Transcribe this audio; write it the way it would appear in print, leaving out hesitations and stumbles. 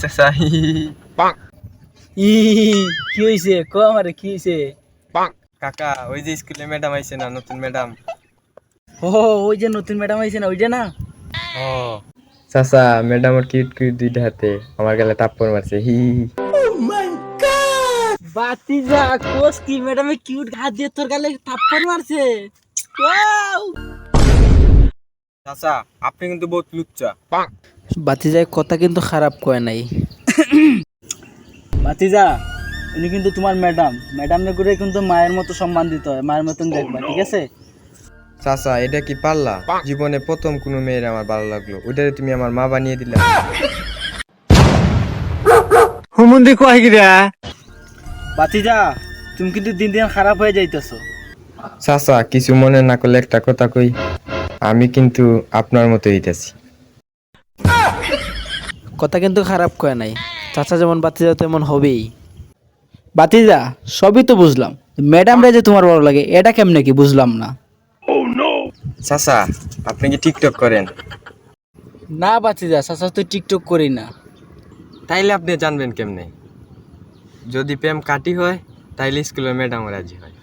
চাচা ই কি হইছে ক আমারে কি হইছে? কাকা ওই যে স্কুলে ম্যাডাম আইছে না, নতুন ম্যাডাম। ও ওই যে নতুন ম্যাডাম আইছে না ওইটা না? ও চাচা, ম্যাডামের কিউট কিউট দুইটা হাতে আমার গালে থাপ্পড় মারছে। বাতিজা কোস কি ম্যাডামে কিউট হাত দিয়ে তোর গালে থাপ্পড় মারছে? ওয়াও! চাচা আপনি কিন্তু বহুত লুচ্চা। বাতিজার কথা কিন্তু খারাপ কয় নাই। বাতিজা উনি কিন্তু তোমার ম্যাডাম, ম্যাডামে করে কিন্তু মায়ের মতো সম্মান দিতে হয়, মায়ের মতন দেখবা, ঠিক আছে? চাচা এটা কি পারলা? জীবনে প্রথম কোনো মেয়ের আমার ভালো লাগলো, ওইটারে তুমি আমার মা বানিয়ে দিলা। হুমুন্দি কয় গিরা বাতিজা তুমি কিন্তু দিন দিন খারাপ হয়ে যাইতেছো। চাচা কিছু মনে না করলে একটা কথা কই, আমি কিন্তু আপনার মতো হইতাছি। কথা কিন্তু খারাপ কয় নাই, চাচা যেমন বাতিজা তেমন হবেই। বাতিজা সবই তো বুঝলাম, ম্যাডামরা যে তোমার ভালো লাগে এটা কেমনে কি বুঝলাম না। চাচা আপনি কি টিকটক করেন? না বাতিজা, চাচা তো টিকটক করি না। তাইলে আপনি জানবেন কেমনে? যদি প্রেম কাটি হয় তাইলে স্কুলের ম্যাডাম রাজি হয়।